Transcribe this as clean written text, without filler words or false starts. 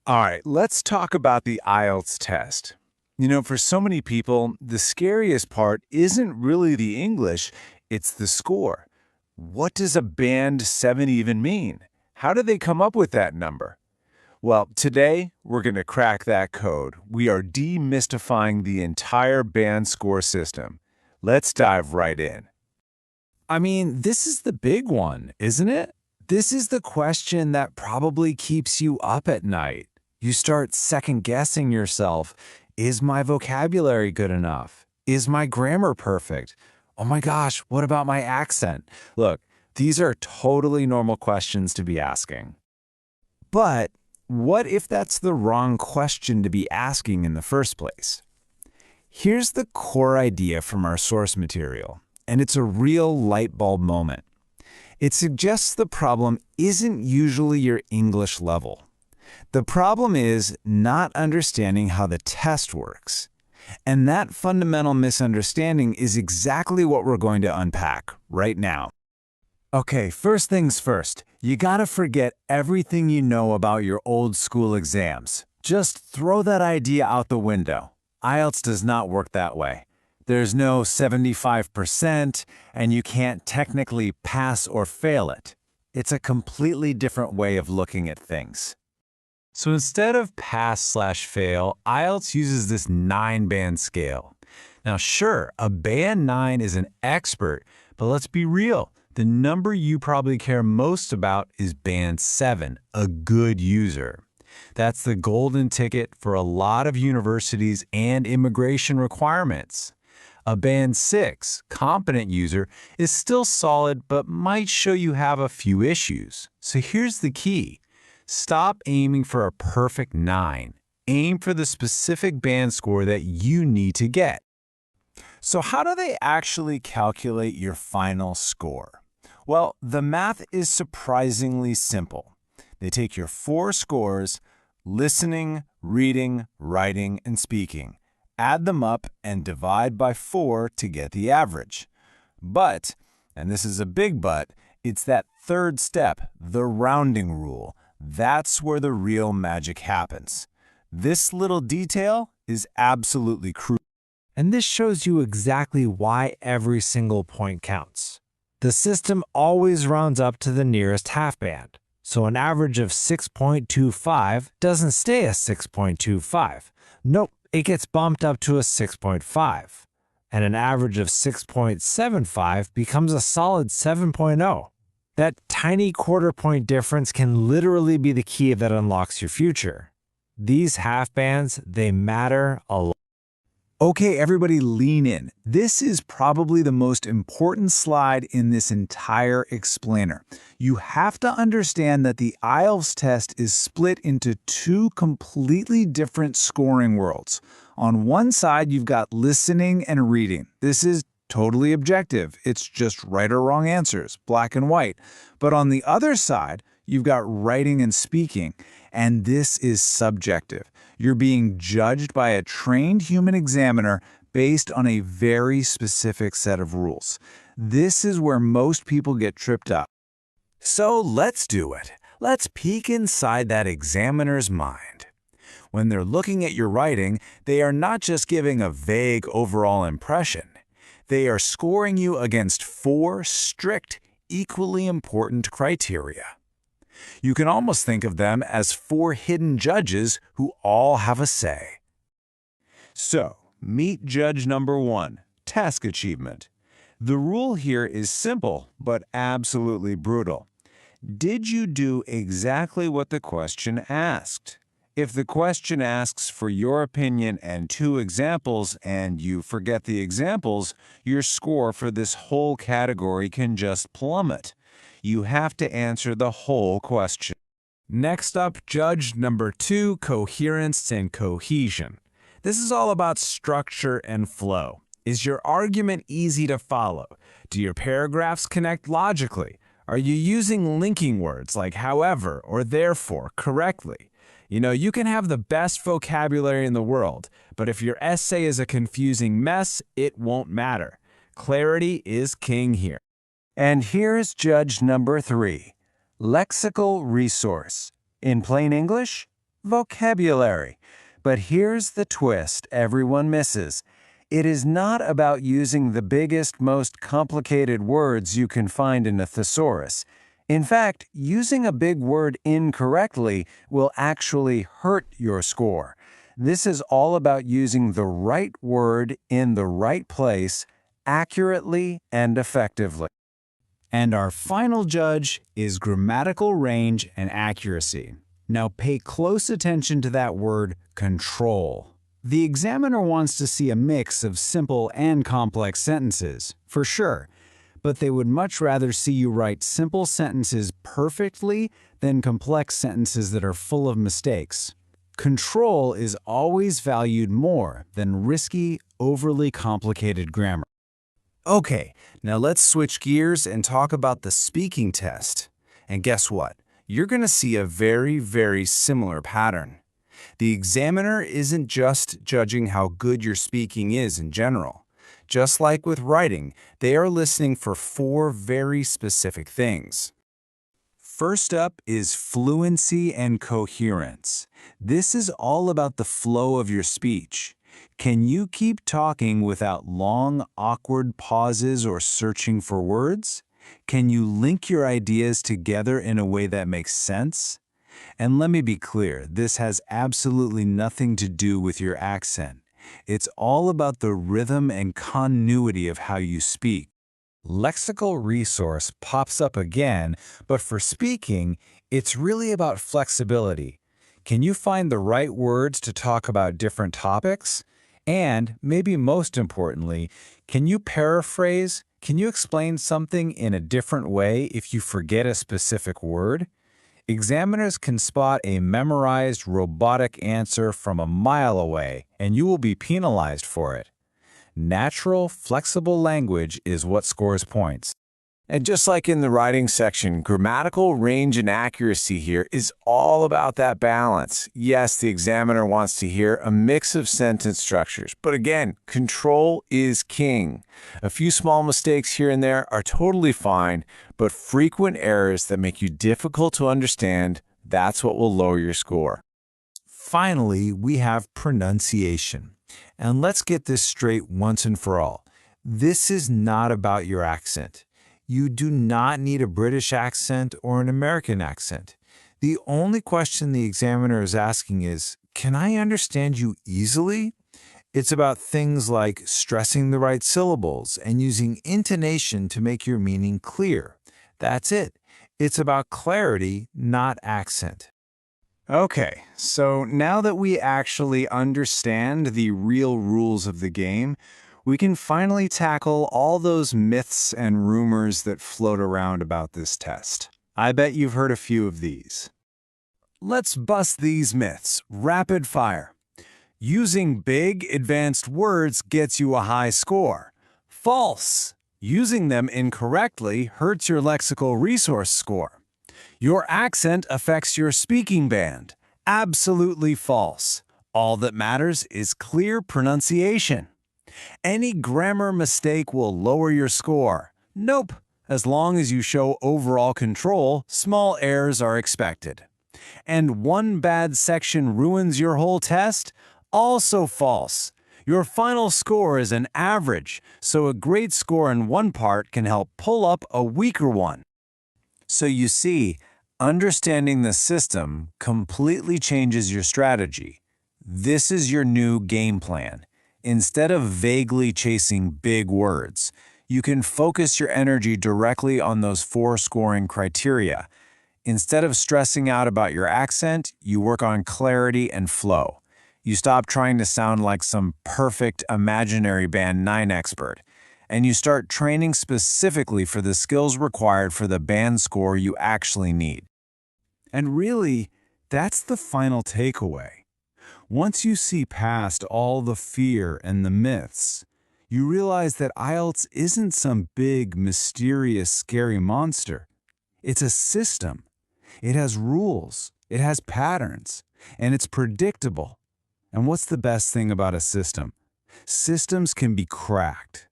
All right, let's talk about the IELTS test. For so many people, the scariest part isn't really the English, it's the score. What does a band 7 even mean? How do they come up with that number? Well, today we're going to crack that code. We are demystifying the entire band score system. Let's dive right in. This is the big one, isn't it? This is the question that probably keeps you up at night. You start second-guessing yourself. Is my vocabulary good enough? Is my grammar perfect? Oh my gosh, what about my accent? Look, these are totally normal questions to be asking. But what if that's the wrong question to be asking in the first place? Here's the core idea from our source material, and it's a real light bulb moment. It suggests the problem isn't usually your English level. The problem is not understanding how the test works. And that fundamental misunderstanding is exactly what we're going to unpack right now. Okay, first things first, you gotta forget everything you know about your old school exams. Just throw that idea out the window. IELTS does not work that way. There's no 75%, and you can't technically pass or fail it. It's a completely different way of looking at things. So instead of pass/fail, IELTS uses this 9-band scale. Now sure, a band 9 is an expert, but let's be real. The number you probably care most about is band 7, a good user. That's the golden ticket for a lot of universities and immigration requirements. A band 6, competent user, is still solid but might show you have a few issues. So here's the key. Stop aiming for a perfect 9. Aim for the specific band score that you need to get. So how do they actually calculate your final score? Well, the math is surprisingly simple. They take your 4 scores, listening, reading, writing, and speaking, add them up, and divide by 4 to get the average. But, and this is a big but, it's that third step, the rounding rule. That's where the real magic happens. This little detail is absolutely crucial. And this shows you exactly why every single point counts. The system always rounds up to the nearest half band. So an average of 6.25 doesn't stay a 6.25. Nope, it gets bumped up to a 6.5. And an average of 6.75 becomes a solid 7.0. That tiny quarter-point difference can literally be the key that unlocks your future. These half bands, they matter a lot. Okay, everybody lean in. This is probably the most important slide in this entire explainer. You have to understand that the IELTS test is split into 2 completely different scoring worlds. On one side, you've got listening and reading. This is totally objective. It's just right or wrong answers, black and white. But on the other side, you've got writing and speaking, and this is subjective. You're being judged by a trained human examiner based on a very specific set of rules. This is where most people get tripped up. So let's do it. Let's peek inside that examiner's mind. When they're looking at your writing, they are not just giving a vague overall impression. They are scoring you against 4 strict, equally important criteria. You can almost think of them as 4 hidden judges who all have a say. So, meet judge number 1, task achievement. The rule here is simple, but absolutely brutal. Did you do exactly what the question asked? If the question asks for your opinion and 2 examples and you forget the examples, your score for this whole category can just plummet. You have to answer the whole question. Next up, judge number 2, coherence and cohesion. This is all about structure and flow. Is your argument easy to follow? Do your paragraphs connect logically? Are you using linking words like however or therefore correctly? You can have the best vocabulary in the world, but if your essay is a confusing mess, it won't matter. Clarity is king here. And here's judge number 3, lexical resource. In plain English, vocabulary. But here's the twist everyone misses. It is not about using the biggest, most complicated words you can find in a thesaurus. In fact, using a big word incorrectly will actually hurt your score. This is all about using the right word in the right place, accurately and effectively. And our final judge is grammatical range and accuracy. Now pay close attention to that word, control. The examiner wants to see a mix of simple and complex sentences, for sure, but they would much rather see you write simple sentences perfectly than complex sentences that are full of mistakes. Control is always valued more than risky, overly complicated grammar. Okay, now let's switch gears and talk about the speaking test. And guess what? You're going to see a very, very similar pattern. The examiner isn't just judging how good your speaking is in general. Just like with writing, they are listening for 4 very specific things. First up is fluency and coherence. This is all about the flow of your speech. Can you keep talking without long, awkward pauses or searching for words? Can you link your ideas together in a way that makes sense? And let me be clear, this has absolutely nothing to do with your accent. It's all about the rhythm and continuity of how you speak. Lexical resource pops up again, but for speaking, it's really about flexibility. Can you find the right words to talk about different topics? And, maybe most importantly, can you paraphrase? Can you explain something in a different way if you forget a specific word? Examiners can spot a memorized robotic answer from a mile away, and you will be penalized for it. Natural, flexible language is what scores points. And just like in the writing section, grammatical range and accuracy here is all about that balance. Yes, the examiner wants to hear a mix of sentence structures, but again, control is king. A few small mistakes here and there are totally fine, but frequent errors that make you difficult to understand, that's what will lower your score. Finally, we have pronunciation. And let's get this straight once and for all. This is not about your accent. You do not need a British accent or an American accent. The only question the examiner is asking is, can I understand you easily? It's about things like stressing the right syllables and using intonation to make your meaning clear. That's it. It's about clarity, not accent. Okay, so now that we actually understand the real rules of the game, we can finally tackle all those myths and rumors that float around about this test. I bet you've heard a few of these. Let's bust these myths, rapid fire. Using big, advanced words gets you a high score. False. Using them incorrectly hurts your lexical resource score. Your accent affects your speaking band. Absolutely false. All that matters is clear pronunciation. Any grammar mistake will lower your score. Nope. As long as you show overall control, small errors are expected. And one bad section ruins your whole test? Also false. Your final score is an average, so a great score in one part can help pull up a weaker one. So you see, understanding the system completely changes your strategy. This is your new game plan. Instead of vaguely chasing big words, you can focus your energy directly on those 4 scoring criteria. Instead of stressing out about your accent, you work on clarity and flow. You stop trying to sound like some perfect imaginary band 9 expert, and you start training specifically for the skills required for the band score you actually need. And really, that's the final takeaway. Once you see past all the fear and the myths, you realize that IELTS isn't some big, mysterious, scary monster. It's a system. It has rules, it has patterns, and it's predictable. And what's the best thing about a system? Systems can be cracked.